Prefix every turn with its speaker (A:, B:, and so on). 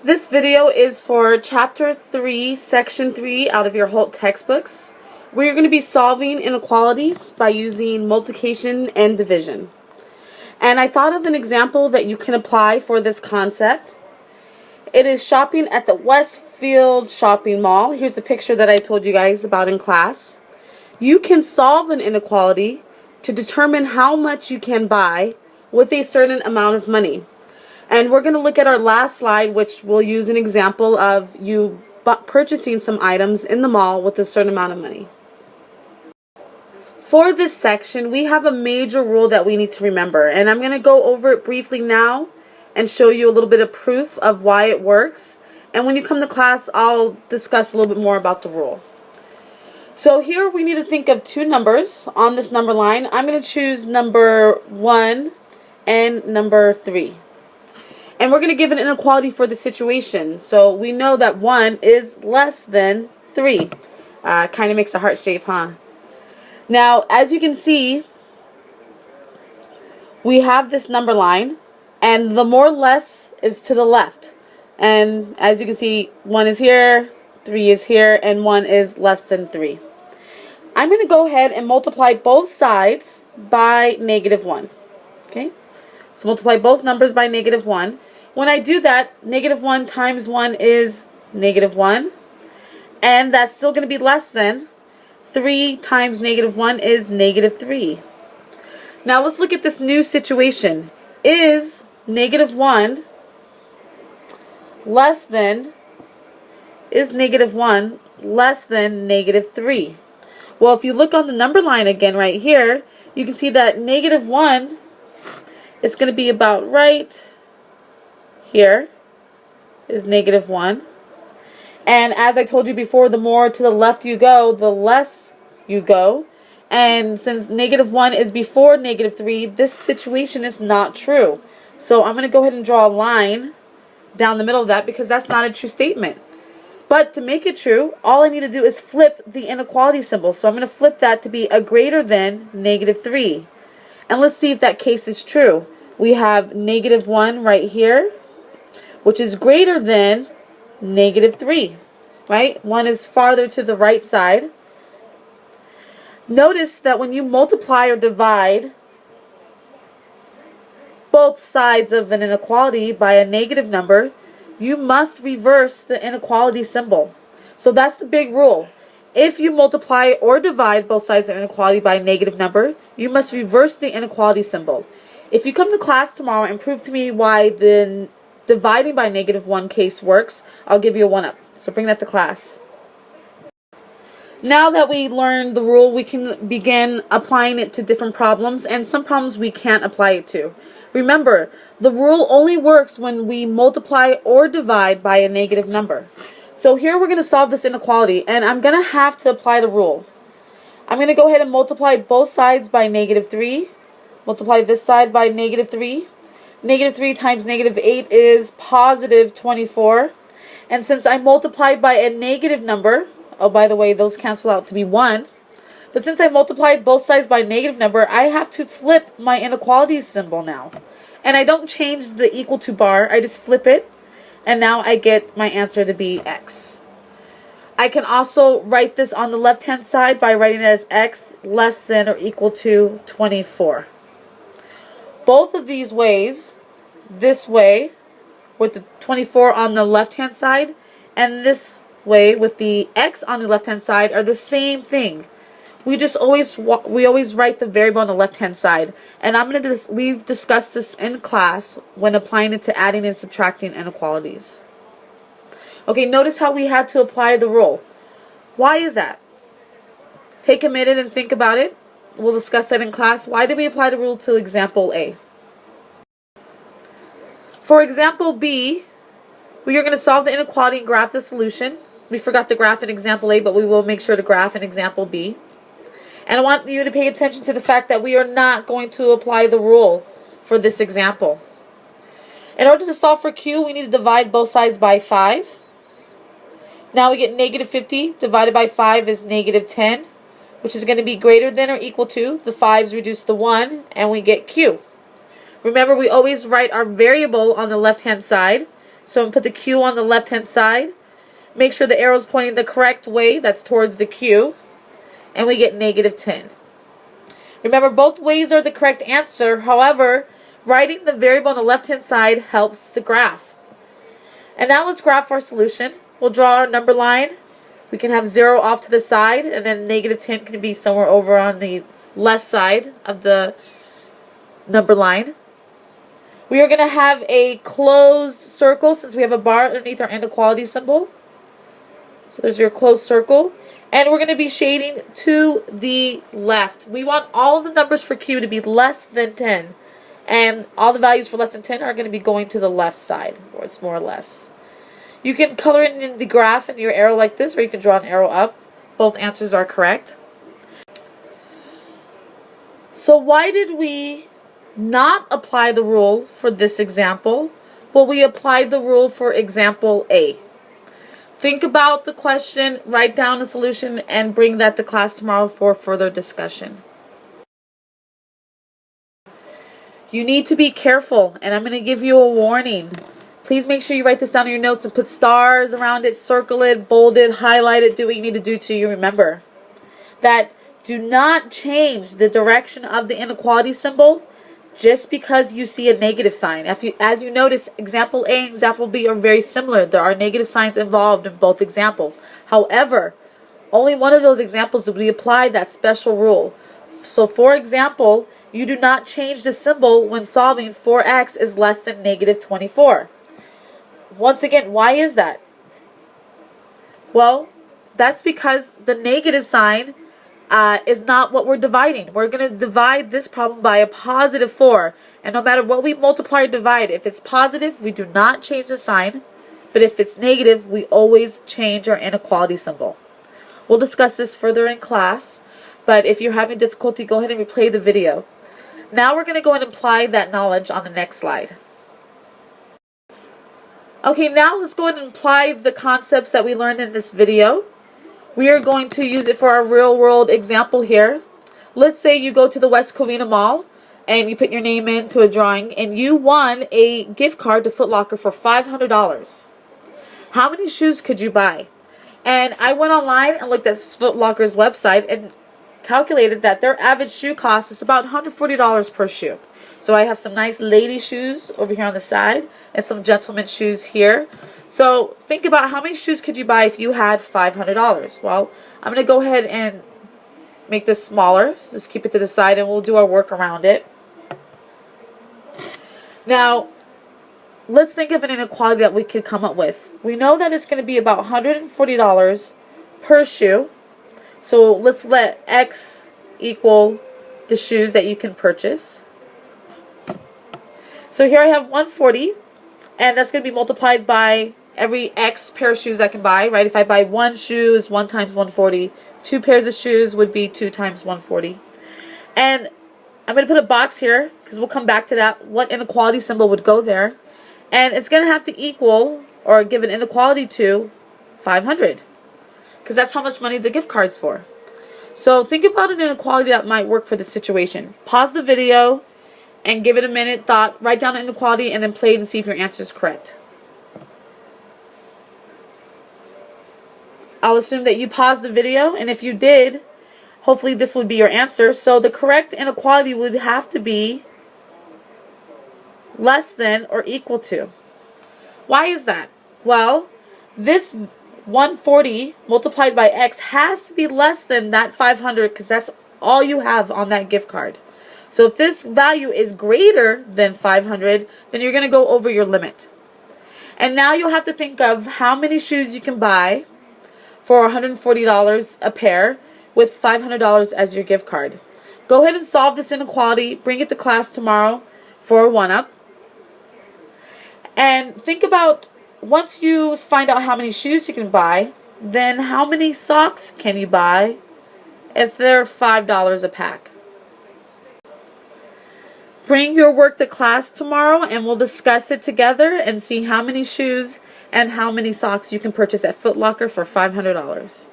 A: This video is for Chapter 3, Section 3 out of your Holt textbooks. We're going to be solving inequalities by using multiplication and division. And I thought of an example that you can apply for this concept. It is shopping at the Westfield Shopping Mall. Here's the picture that I told you guys about in class. You can solve an inequality to determine how much you can buy with a certain amount of money. And we're going to look at our last slide, which will use an example of you purchasing some items in the mall with a certain amount of money. For this section, we have a major rule that we need to remember, and I'm going to go over it briefly now and show you a little bit of proof of why it works. And when you come to class, I'll discuss a little bit more about the rule. So here we need to think of two numbers on this number line. I'm going to choose number 1 and number 3. And we're going to give an inequality for the situation. So we know that 1 is less than 3. Kind of makes a heart shape, huh? Now, as you can see, we have this number line, and the more less is to the left. And as you can see, 1 is here, 3 is here, and 1 is less than 3. I'm going to go ahead and multiply both sides by -1. Okay? So multiply both numbers by -1. When I do that, -1 times 1 is -1. And that's still going to be less than 3 times -1 is -3. Now let's look at this new situation. Is -1 less than, is -1 less than -3? Well, if you look on the number line again right here, you can see that -1 is going to be about right here is -1. And as I told you before, the more to the left you go, the less you go. And since -1 is before -3, this situation is not true. So I'm going to go ahead and draw a line down the middle of that because that's not a true statement. But to make it true, all I need to do is flip the inequality symbol. So I'm going to flip that to be a greater than -3. And let's see if that case is true. We have -1 right here, which is greater than -3, right? 1 is farther to the right side. Notice that when you multiply or divide both sides of an inequality by a negative number, you must reverse the inequality symbol. So that's the big rule. If you multiply or divide both sides of an inequality by a negative number, you must reverse the inequality symbol. If you come to class tomorrow and prove to me why the dividing by -1 case works, I'll give you a 1-up. So bring that to class. Now that we learned the rule, we can begin applying it to different problems, and some problems we can't apply it to. Remember, the rule only works when we multiply or divide by a negative number. So here we're going to solve this inequality, and I'm going to have to apply the rule. I'm going to go ahead and multiply both sides by -3. Multiply this side by -3. -3 times -8 is positive 24. And since I multiplied by a negative number, oh, by the way, those cancel out to be 1. But since I multiplied both sides by a negative number, I have to flip my inequality symbol now. And I don't change the equal to bar, I just flip it. And now I get my answer to be x. I can also write this on the left-hand side by writing it as x less than or equal to 24. Both of these ways, this way with the 24 on the left-hand side and this way with the x on the left-hand side are the same thing. We always write the variable on the left-hand side, and we've discussed this in class when applying it to adding and subtracting inequalities. Okay, notice how we had to apply the rule. Why is that? Take a minute and think about it. We'll discuss that in class. Why did we apply the rule to example A? For example B, we are going to solve the inequality and graph the solution. We forgot to graph in example A, but we will make sure to graph in example B. And I want you to pay attention to the fact that we are not going to apply the rule for this example. In order to solve for Q, we need to divide both sides by 5. Now we get -50 divided by 5 is -10, which is going to be greater than or equal to the 5's reduced to 1, and we get Q. Remember, we always write our variable on the left-hand side. So I'm going to put the Q on the left-hand side. Make sure the arrow is pointing the correct way. That's towards the Q. And we get negative 10. Remember, both ways are the correct answer. However, writing the variable on the left-hand side helps the graph. And now let's graph our solution. We'll draw our number line. We can have 0 off to the side, and then negative 10 can be somewhere over on the left side of the number line. We are going to have a closed circle since we have a bar underneath our inequality symbol. So there's your closed circle. And we're going to be shading to the left. We want all of the numbers for Q to be less than 10. And all the values for less than 10 are going to be going to the left side, or it's more or less. You can color it in the graph in your arrow like this, or you can draw an arrow up. Both answers are correct. So why did we not apply the rule for this example? Well, we applied the rule for example A. Think about the question, write down the solution, and bring that to class tomorrow for further discussion. You need to be careful, and I'm going to give you a warning. Please make sure you write this down in your notes and put stars around it, circle it, bold it, highlight it, do what you need to do to you remember. That do not change the direction of the inequality symbol just because you see a negative sign. As you notice, example A and example B are very similar. There are negative signs involved in both examples. However, only one of those examples would we apply that special rule. So for example, you do not change the symbol when solving 4x is less than negative 24. Once again, why is that? Well, that's because the negative sign is not what we're dividing. We're going to divide this problem by a positive 4. And no matter what we multiply or divide, if it's positive, we do not change the sign. But if it's negative, we always change our inequality symbol. We'll discuss this further in class. But if you're having difficulty, go ahead and replay the video. Now we're going to go and apply that knowledge on the next slide. Okay, now let's go ahead and apply the concepts that we learned in this video. We are going to use it for our real world example here. Let's say you go to the West Covina Mall and you put your name into a drawing and you won a gift card to Foot Locker for $500. How many shoes could you buy? And I went online and looked at Foot Locker's website and calculated that their average shoe cost is about $140 per shoe. So I have some nice lady shoes over here on the side and some gentleman shoes here. So think about how many shoes could you buy if you had $500. Well, I'm going to go ahead and make this smaller. So just keep it to the side and we'll do our work around it. Now, let's think of an inequality that we could come up with. We know that it's going to be about $140 per shoe. So let's let X equal the shoes that you can purchase. So here I have 140, and that's going to be multiplied by every X pair of shoes I can buy, right? If I buy one shoe is 1 times 140. 2 pairs of shoes would be 2 times 140. And I'm going to put a box here, because we'll come back to that, what inequality symbol would go there. And it's going to have to equal, or give an inequality to, 500. Because that's how much money the gift card's for. So think about an inequality that might work for this situation. Pause the video and give it a minute, thought, write down an inequality, and then play it and see if your answer is correct. I'll assume that you paused the video, and if you did, hopefully this would be your answer. So the correct inequality would have to be less than or equal to. Why is that? Well, this 140 multiplied by X has to be less than that 500 because that's all you have on that gift card. So if this value is greater than 500, then you're going to go over your limit. And now you'll have to think of how many shoes you can buy for $140 a pair with $500 as your gift card. Go ahead and solve this inequality. Bring it to class tomorrow for a 1-up. And think about, once you find out how many shoes you can buy, then how many socks can you buy if they're $5 a pack? Bring your work to class tomorrow and we'll discuss it together and see how many shoes and how many socks you can purchase at Foot Locker for $500.